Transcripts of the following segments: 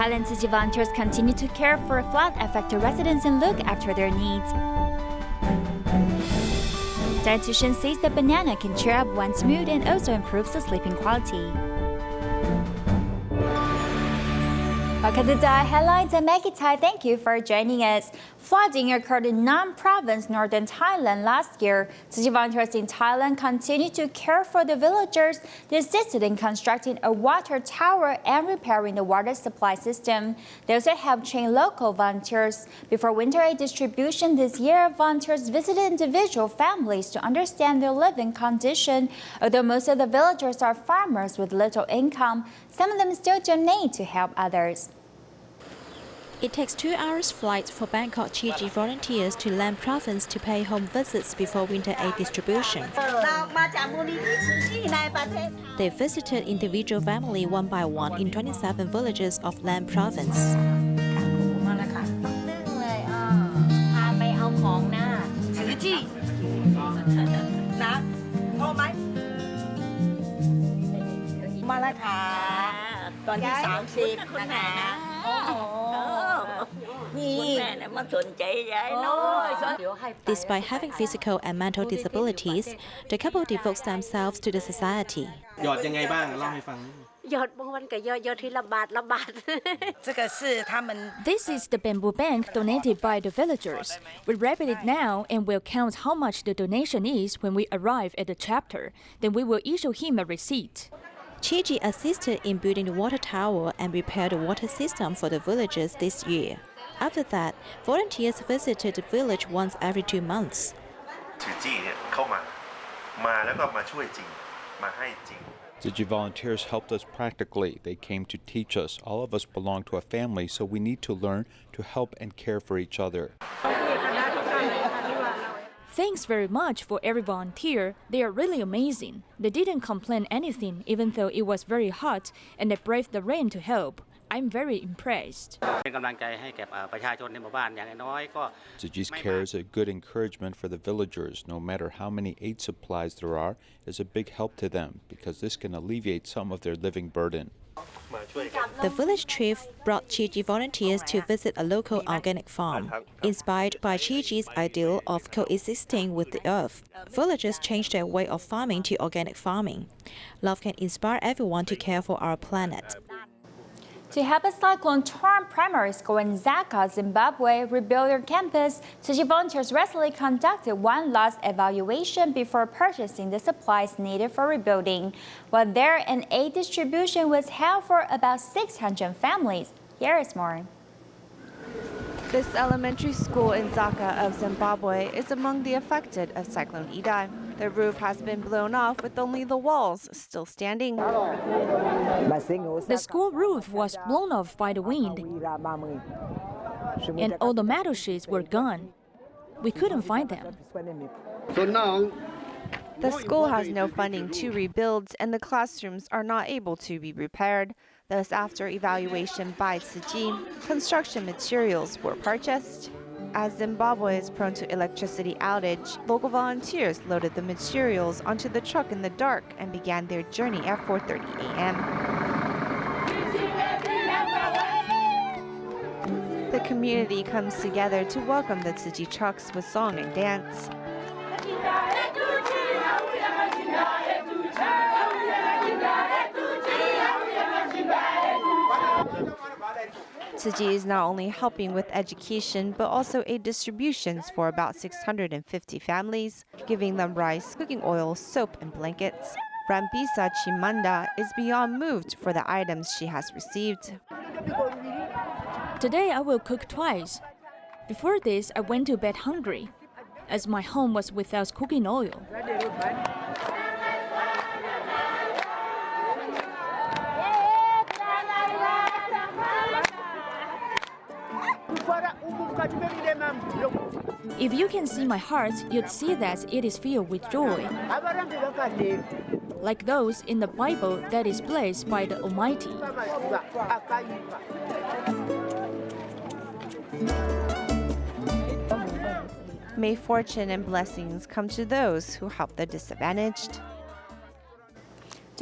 Thailand Tzu Chi volunteers continue to care for flood-affected residents and look after their needs. Dietitian says that banana can cheer up one's mood and also improves the sleeping quality. Welcome to DaAi Headlines. I'm Maggie Tai. Thank you for joining us. Flooding occurred in Nam Province, northern Thailand last year. Tzu Chi volunteers in Thailand continue to care for the villagers. They assisted in constructing a water tower and repairing the water supply system. They also helped train local volunteers. Before winter aid distribution this year, volunteers visited individual families to understand their living condition. Although most of the villagers are farmers with little income, some of them still donate to help others. It takes 2 hours flight for Bangkok Chi volunteers to Lam Province to pay home visits before winter aid distribution. They visited individual family one by one in 27 villages of Lam Province. Despite having physical and mental disabilities, the couple devotes themselves to the society. This is the bamboo bank donated by the villagers. We wrap it now and will count how much the donation is when we arrive at the chapter. Then we will issue him a receipt. Chi assisted in building the water tower and repaired the water system for the villagers this year. After that, volunteers visited the village once every 2 months. Tzu Chi volunteers helped us practically. They came to teach us. All of us belong to a family, so we need to learn to help and care for each other. Thanks very much for every volunteer. They are really amazing. They didn't complain anything even though it was very hot, and they braved the rain to help. I'm very impressed. Tzu Chi's care is a good encouragement for the villagers. No matter how many aid supplies there are, is a big help to them because this can alleviate some of their living burden. The village chief brought Chi volunteers to visit a local organic farm. Inspired by Chi's ideal of coexisting with the earth, villagers changed their way of farming to organic farming. Love can inspire everyone to care for our planet. To help a cyclone-torn primary school in Zaka, Zimbabwe, rebuild their campus, Tzu Chi volunteers recently conducted one last evaluation before purchasing the supplies needed for rebuilding. While there, an aid distribution was held for about 600 families. Here is more. This elementary school in Zaka of Zimbabwe is among the affected of Cyclone Idai. The roof has been blown off with only the walls still standing. The school roof was blown off by the wind, and all the metal sheets were gone. We couldn't find them. So now, the school has no funding to rebuild, and the classrooms are not able to be repaired. Thus, after evaluation by Tzu Chi, construction materials were purchased. As Zimbabwe is prone to electricity outage, local volunteers loaded the materials onto the truck in the dark and began their journey at 4:30 a.m. The community comes together to welcome the Tzu Chi trucks with song and dance. Tzu Chi is not only helping with education, but also aid distributions for about 650 families, giving them rice, cooking oil, soap, and blankets. Rambisa Chimanda is beyond moved for the items she has received. Today I will cook twice. Before this, I went to bed hungry, as my home was without cooking oil. If you can see my heart, you'd see that it is filled with joy, like those in the Bible that is blessed by the Almighty. May fortune and blessings come to those who help the disadvantaged.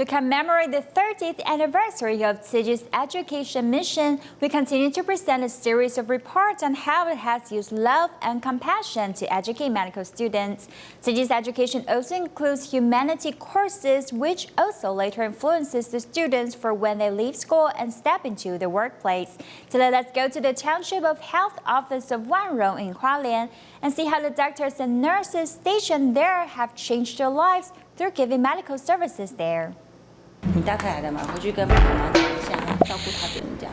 To commemorate the 30th anniversary of Tzu Chi's education mission, we continue to present a series of reports on how it has used love and compassion to educate medical students. Tzu Chi's education also includes humanity courses, which also later influences the students for when they leave school and step into the workplace. Today, let's go to the township of health office of Wanrong in Hualien and see how the doctors and nurses stationed there have changed their lives through giving medical services there. 你带开来的嘛，回去跟妈妈讲一下，照顾她别人家。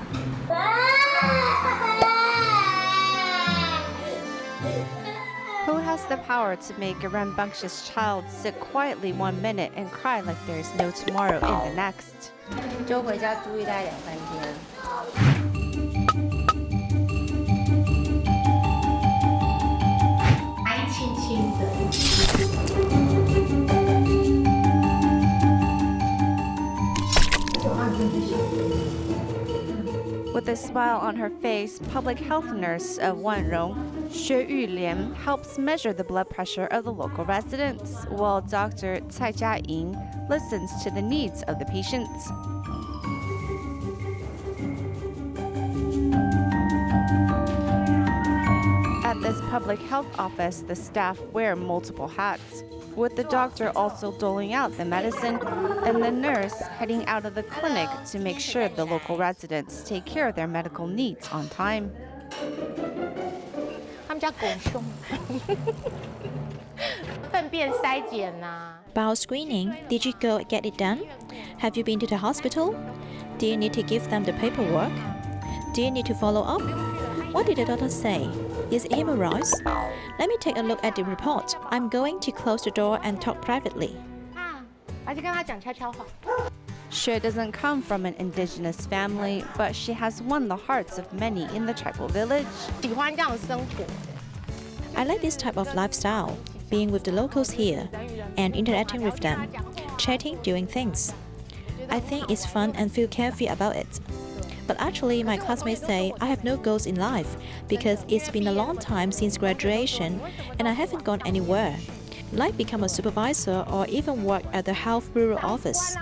Who has the power to make a rambunctious child sit quietly 1 minute and cry like there is no tomorrow in the next? 就回家住一待2、3天。 With a smile on her face, public health nurse of Wanrong, Hualien, helps measure the blood pressure of the local residents, while Dr. Thai listens to the needs of the patients. At this public health office, the staff wear multiple hats, with the doctor also doling out the medicine and the nurse heading out of the clinic to make sure the local residents take care of their medical needs on time. Bowel screening, did you go get it done? Have you been to the hospital? Do you need to give them the paperwork? Do you need to follow up? What did the doctor say? Is it hemorrhoids? Let me take a look at the report. I'm going to close the door and talk privately. Xue doesn't come from an indigenous family, but she has won the hearts of many in the tribal village. I like this type of lifestyle, being with the locals here and interacting with them, chatting, doing things. I think it's fun and feel carefree about it. But actually, my classmates say I have no goals in life because it's been a long time since graduation and I haven't gone anywhere, like become a supervisor or even work at the health bureau office.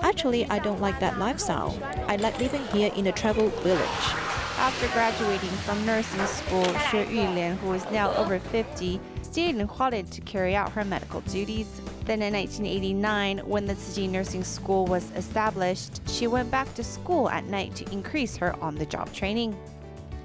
Actually, I don't like that lifestyle. I like living here in the tribal village. After graduating from nursing school, Hualien, who is now over 50, stayed in Hualien to carry out her medical duties. Then in 1989, when the Tzu Chi nursing school was established, she went back to school at night to increase her on-the-job training.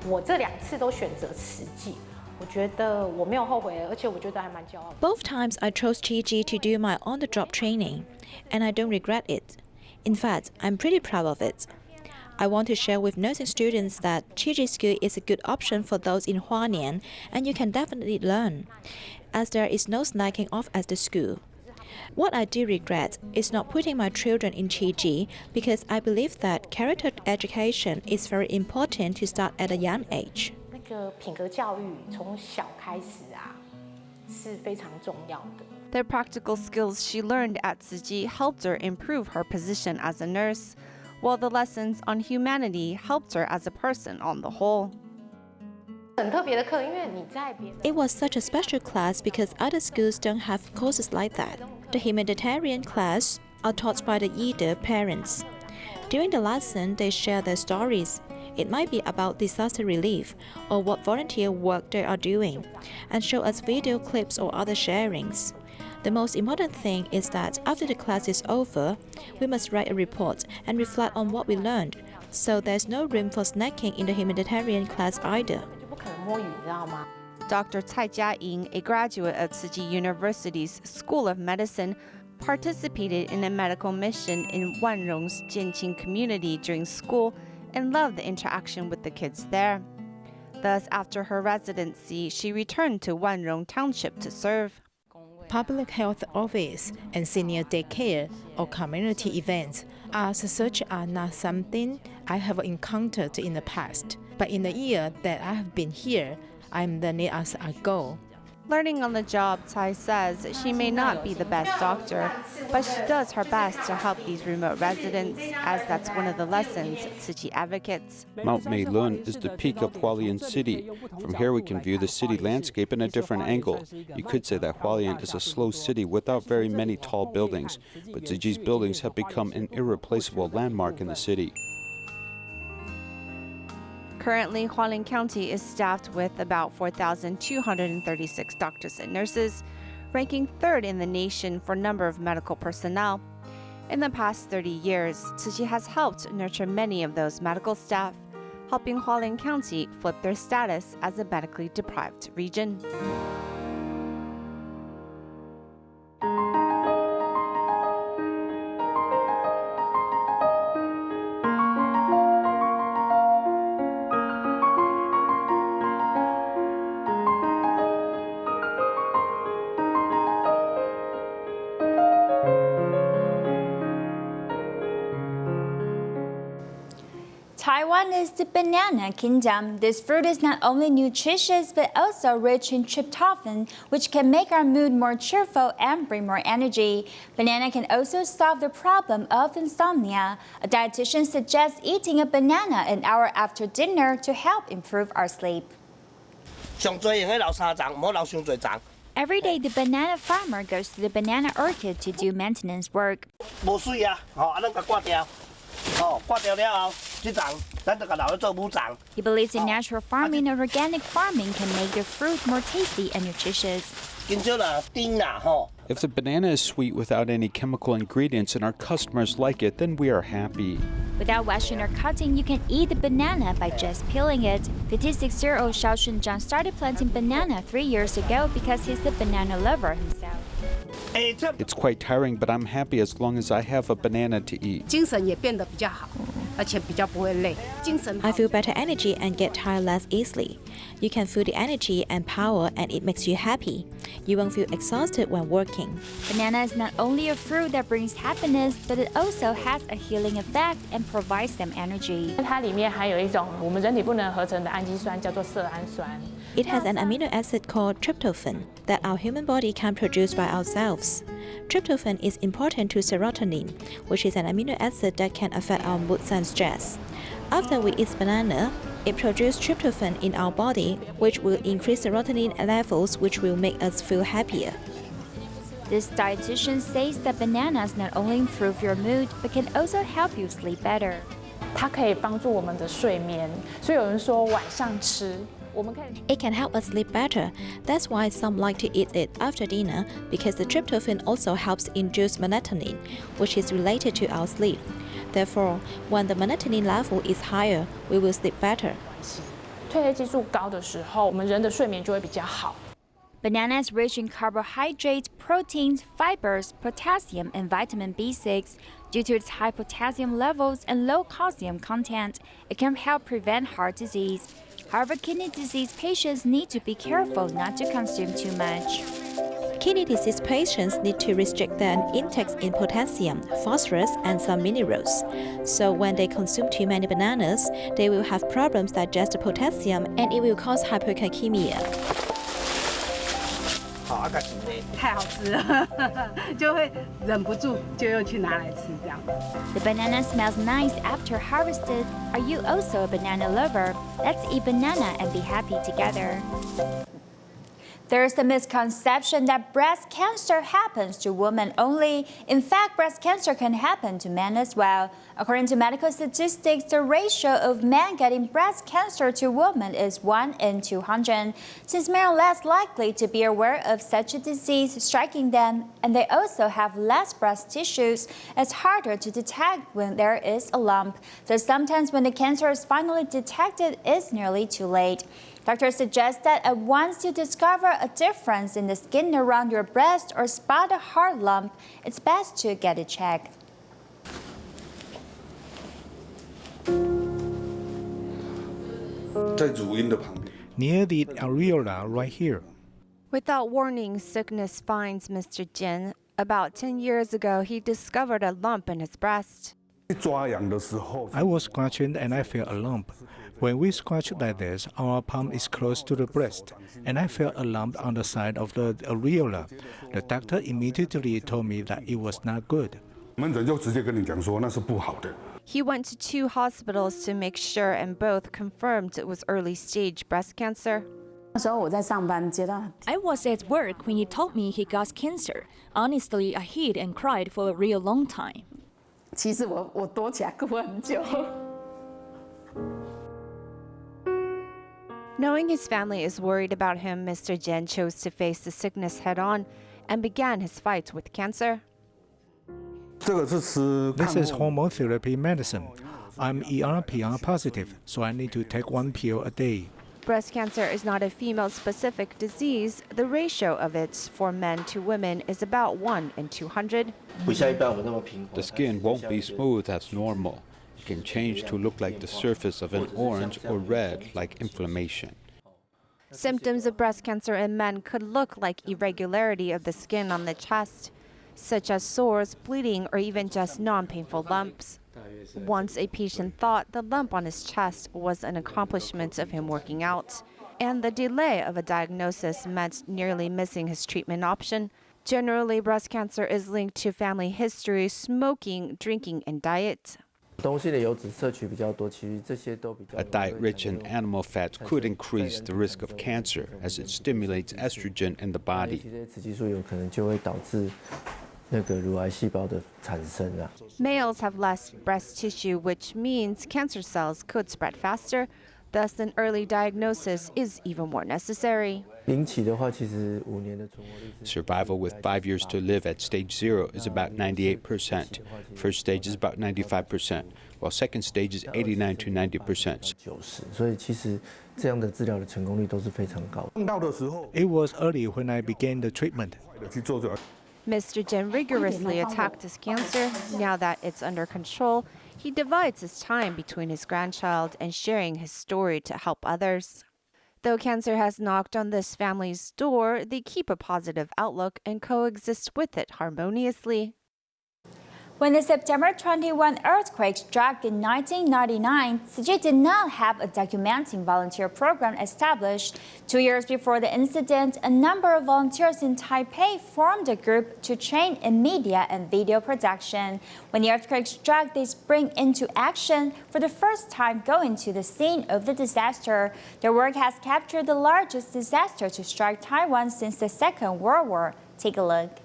我这2次都选择慈济，我觉得我没有后悔，而且我觉得还蛮骄傲。 Both times I chose Tzu Chi to do my on-the-job training, and I don't regret it. In fact, I'm pretty proud of it. I want to share with nursing students that Tzu Chi school is a good option for those in Hualien, and you can definitely learn, as there is no slacking off at the school. What I do regret is not putting my children in Tzu Chi because I believe that character education is very important to start at a young age. 那个品格教育从小开始啊，是非常重要的。 The practical skills she learned at Tzu Chi helped her improve her position as a nurse, while the lessons on humanity helped her as a person on the whole. 很特别的课，因为你在别。 It was such a special class because other schools don't have courses like that. The humanitarian class are taught by the Yide parents. During the lesson, they share their stories. It might be about disaster relief or what volunteer work they are doing, and show us video clips or other sharings. The most important thing is that after the class is over, we must write a report and reflect on what we learned, so there's no room for snacking in the humanitarian class either. 不可能摸鱼，你知道吗？ Dr. Tsai Jiaying, a graduate of Tzu Chi University's School of Medicine, participated in a medical mission in Wanrong's Jianqing community during school and loved the interaction with the kids there. Thus, after her residency, she returned to Wanrong Township to serve. Public health office and senior daycare or community events as such are not something I have encountered in the past. But in the year that I have been here, I'm learning as I go. Learning on the job, Tsai says she may not be the best doctor, but she does her best to help these remote residents, as that's one of the lessons Tzu Chi advocates. Mount Meilun is the peak of Hualien City. From here we can view the city landscape in a different angle. You could say that Hualien is a slow city without very many tall buildings, but Tzu Chi's buildings have become an irreplaceable landmark in the city. Currently, Hualien County is staffed with about 4,236 doctors and nurses, ranking third in the nation for number of medical personnel. In the past 30 years, Tzu Chi has helped nurture many of those medical staff, helping Hualien County flip their status as a medically deprived region. Taiwan is the banana kingdom. This fruit is not only nutritious but also rich in tryptophan, which can make our mood more cheerful and bring more energy. Banana can also solve the problem of insomnia. A dietitian suggests eating a banana an hour after dinner to help improve our sleep. Every day, the banana farmer goes to the banana orchard to do maintenance work. He believes in natural farming and organic farming can make the fruit more tasty and nutritious. If the banana is sweet without any chemical ingredients and our customers like it, then we are happy. Without washing or cutting, you can eat the banana by just peeling it. 56-year-old Xiao Shunzhang started planting banana 3 years ago because he's a banana lover himself. It's quite tiring, but I'm happy as long as I have a banana to eat. I feel better energy and get tired less easily. You can feel the energy and power and it makes you happy. You won't feel exhausted when working. Banana is not only a fruit that brings happiness, but it also has a healing effect and provides them energy. It has an amino acid called tryptophan that our human body can produce by ourselves. Tryptophan is important to serotonin, which is an amino acid that can affect our mood and stress. After we eat banana, it produces tryptophan in our body, which will increase serotonin levels, which will make us feel happier. This dietitian says that bananas not only improve your mood, but can also help you sleep better. It can help us sleep better. That's why some like to eat it after dinner, because the tryptophan also helps induce melatonin, which is related to our sleep. Therefore, when the melatonin level is higher, we will sleep better. Banana is rich in carbohydrates, proteins, fibers, potassium, and vitamin B6. Due to its high potassium levels and low calcium content, it can help prevent heart disease. However, kidney disease patients need to be careful not to consume too much. Kidney disease patients need to restrict their intakes in potassium, phosphorus, and some minerals. So when they consume too many bananas, they will have problems digest the potassium and it will cause hypercalcemia. The banana smells nice after harvested. Are you also a banana lover? Let's eat banana and be happy together. There is a misconception that breast cancer happens to women only. In fact, breast cancer can happen to men as well. According to medical statistics, the ratio of men getting breast cancer to women is 1 in 200. Since men are less likely to be aware of such a disease striking them, and they also have less breast tissues, it's harder to detect when there is a lump. So sometimes when the cancer is finally detected, it's nearly too late. Doctors suggest that once you discover a difference in the skin around your breast or spot a hard lump, it's best to get it checked. Near the areola right here. Without warning, sickness finds Mr. Jin. About 10 years ago, he discovered a lump in his breast. I was scratching and I felt a lump. When we scratch like this, our palm is close to the breast, and I felt a lump on the side of the areola. The doctor immediately told me that it was not good. He went to 2 hospitals to make sure, and both confirmed it was early-stage breast cancer. I was at work when he told me he got cancer. Honestly, I hid and cried for a real long time. Knowing his family is worried about him, Mr. Jen chose to face the sickness head-on and began his fight with cancer. This is hormone therapy medicine. I'm ER/PR positive, so I need to take 1 pill a day. Breast cancer is not a female-specific disease. The ratio of it for men to women is about 1 in 200. The skin won't be smooth as normal. It can change to look like the surface of an orange or red, like inflammation. Symptoms of breast cancer in men could look like irregularity of the skin on the chest, such as sores, bleeding, or even just non-painful lumps. Once a patient thought the lump on his chest was an accomplishment of him working out, and the delay of a diagnosis meant nearly missing his treatment option. Generally, breast cancer is linked to family history, smoking, drinking, and diet. A diet rich in animal fats could increase the risk of cancer as it stimulates estrogen in the body. Males have less breast tissue, which means cancer cells could spread faster. Thus, an early diagnosis is even more necessary. Survival with 5 years to live at stage 0 is about 98%. First stage is about 95%, while second stage is 89 to 90%. It was early when I began the treatment. Mr. Jen rigorously attacked his cancer. Now that it's under control, he divides his time between his grandchild and sharing his story to help others. Though cancer has knocked on this family's door, they keep a positive outlook and coexist with it harmoniously. When the September 21 earthquake struck in 1999, Tzu Chi did not have a documenting volunteer program established. 2 years before the incident, a number of volunteers in Taipei formed a group to train in media and video production. When the earthquake struck, they spring into action for the first time going to the scene of the disaster. Their work has captured the largest disaster to strike Taiwan since the Second World War. Take a look.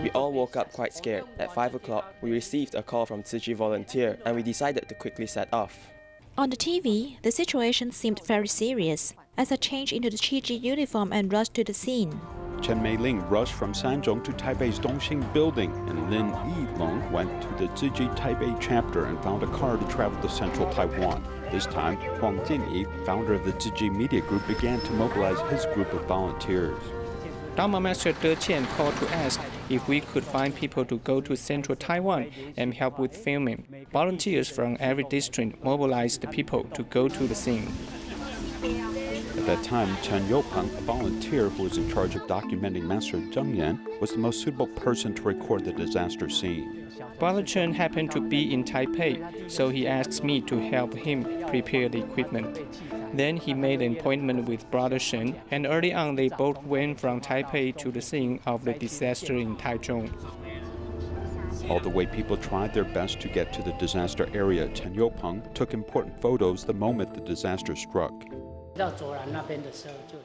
We all woke up quite scared. At 5 o'clock, we received a call from Tzu Chi volunteer and we decided to quickly set off. On the TV, the situation seemed very serious as I changed into the Tzu Chi uniform and rushed to the scene. Chen Mei-ling rushed from Sanzhong to Taipei's Dongxing building, and Lin Yilong went to the Tzu Chi Taipei chapter and found a car to travel to central Taiwan. This time, Huang Jinyi, founder of the Tzu Chi media group, began to mobilize his group of volunteers. Dharma Master Dietician called to ask if we could find people to go to central Taiwan and help with filming. Volunteers from every district mobilized the people to go to the scene. At that time, Chen Youpeng, a volunteer who was in charge of documenting Master Zheng Yan, was the most suitable person to record the disaster scene. Brother Chen happened to be in Taipei, so he asked me to help him prepare the equipment. Then he made an appointment with Brother Shen, and early on they both went from Taipei to the scene of the disaster in Taichung. All the way people tried their best to get to the disaster area, Chen Youpeng took important photos the moment the disaster struck.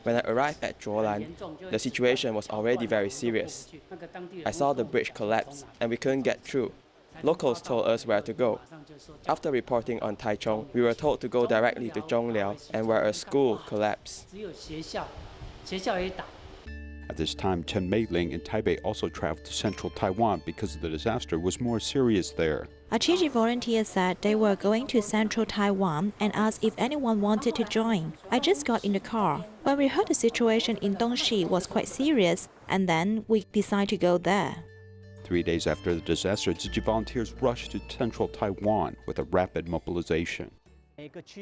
When I arrived at Zhuolan, the situation was already very serious. I saw the bridge collapse and we couldn't get through. Locals told us where to go. After reporting on Taichung, we were told to go directly to Zhongliao and where a school collapsed. At this time, Chen Mei-ling in Taipei also traveled to central Taiwan because the disaster was more serious there. A Tzu Chi volunteer said they were going to central Taiwan and asked if anyone wanted to join. I just got in the car. When we heard the situation in Dongxi was quite serious, and then we decided to go there. 3 days after the disaster, Tzu Chi volunteers rushed to central Taiwan with a rapid mobilization.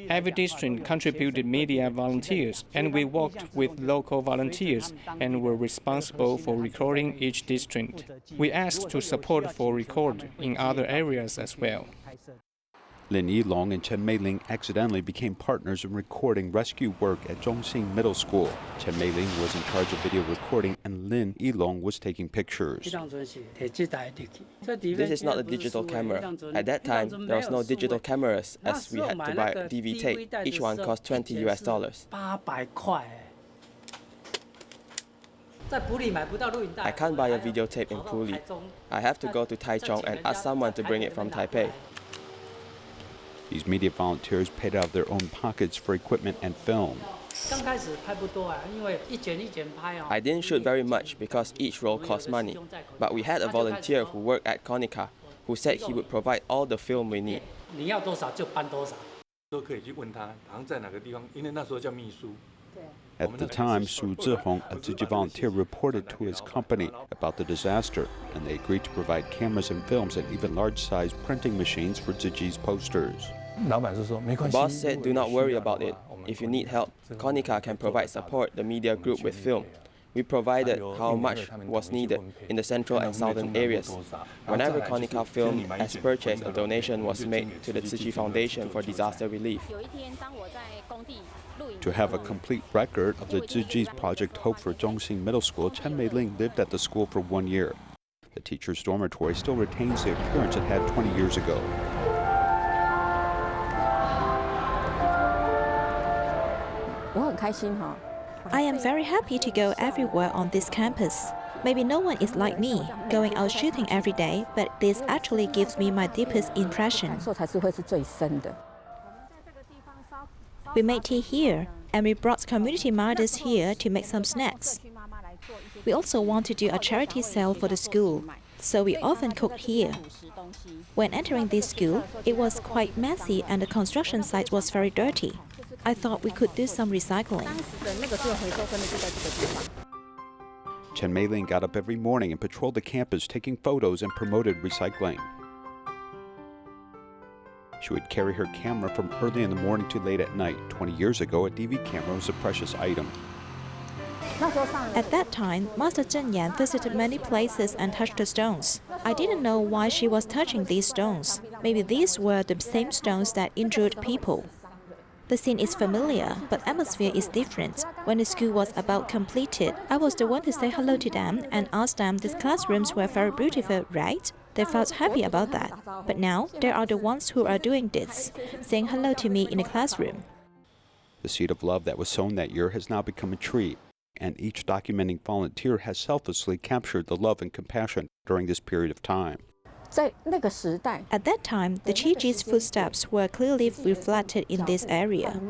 Every district contributed media volunteers, and we worked with local volunteers and were responsible for recording each district. We asked to support for record in other areas as well. Lin Yilong and Chen Meiling accidentally became partners in recording rescue work at Zhongxing Middle School. Chen Meiling was in charge of video recording and Lin Yilong was taking pictures. This is not a digital camera. At that time, there was no digital cameras as we had to buy a DV tape. Each one cost $20 US. I can't buy a videotape in Puli. I have to go to Taichung and ask someone to bring it from Taipei. These media volunteers paid out of their own pockets for equipment and film. I didn't shoot very much because each roll cost money, but we had a volunteer who worked at Konica who said he would provide all the film we need. At the time, Su Zihong, a Tzu Chi volunteer, reported to his company about the disaster, and they agreed to provide cameras and films and even large-sized printing machines for Tzu Chi's posters. The boss said, "Do not worry about it. If you need help, Konica can provide support the media group with film." We provided how much was needed in the central and southern areas. Whenever Konica Film as purchased, a donation was made to the Tzu Chi Foundation for disaster relief. To have a complete record of the Tzu Chi's Project Hope for Zhongxing Middle School, Chen Meiling lived at the school for 1 year. The teacher's dormitory still retains the appearance it had 20 years ago. I am very happy to go everywhere on this campus. Maybe no one is like me, going out shooting every day, but this actually gives me my deepest impression. We made tea here, and we brought community mothers here to make some snacks. We also want to do a charity sale for the school, so we often cook here. When entering this school, it was quite messy and the construction site was very dirty. I thought we could do some recycling. Chen Meiling got up every morning and patrolled the campus, taking photos and promoted recycling. She would carry her camera from early in the morning to late at night. 20 years ago, a DV camera was a precious item. At that time, Master Zheng Yan visited many places and touched the stones. I didn't know why she was touching these stones. Maybe these were the same stones that injured people. The scene is familiar, but atmosphere is different. When the school was about completed, I was the one to say hello to them and ask them these classrooms were very beautiful, right? They felt happy about that. But now, they are the ones who are doing this, saying hello to me in the classroom. The seed of love that was sown that year has now become a tree, and each documenting volunteer has selflessly captured the love and compassion during this period of time. At that time, the Chi Chi's footsteps were clearly reflected in this area.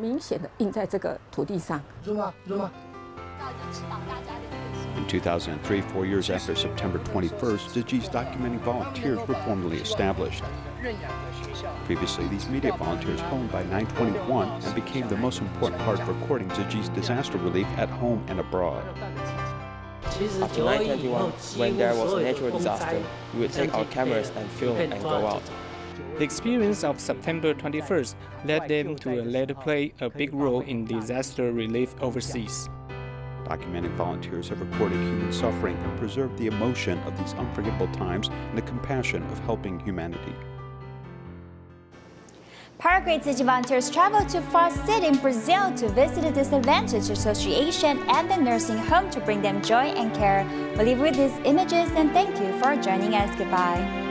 In 2003, 4 years after September 21st, Tzu Chi's documenting volunteers were formally established. Previously, these media volunteers honed by 921 and became the most important part of recording Tzu Chi's disaster relief at home and abroad. After 921, when there was a natural disaster, we would take our cameras and film and go out. The experience of September 21st led them to later play a big role in disaster relief overseas. Documenting volunteers have recorded human suffering and preserved the emotion of these unforgettable times and the compassion of helping humanity. Paraguay Tzu Chi volunteers traveled to Foz City in Brazil to visit the Disadvantaged Association and the nursing home to bring them joy and care. We'll leave you with these images and thank you for joining us. Goodbye.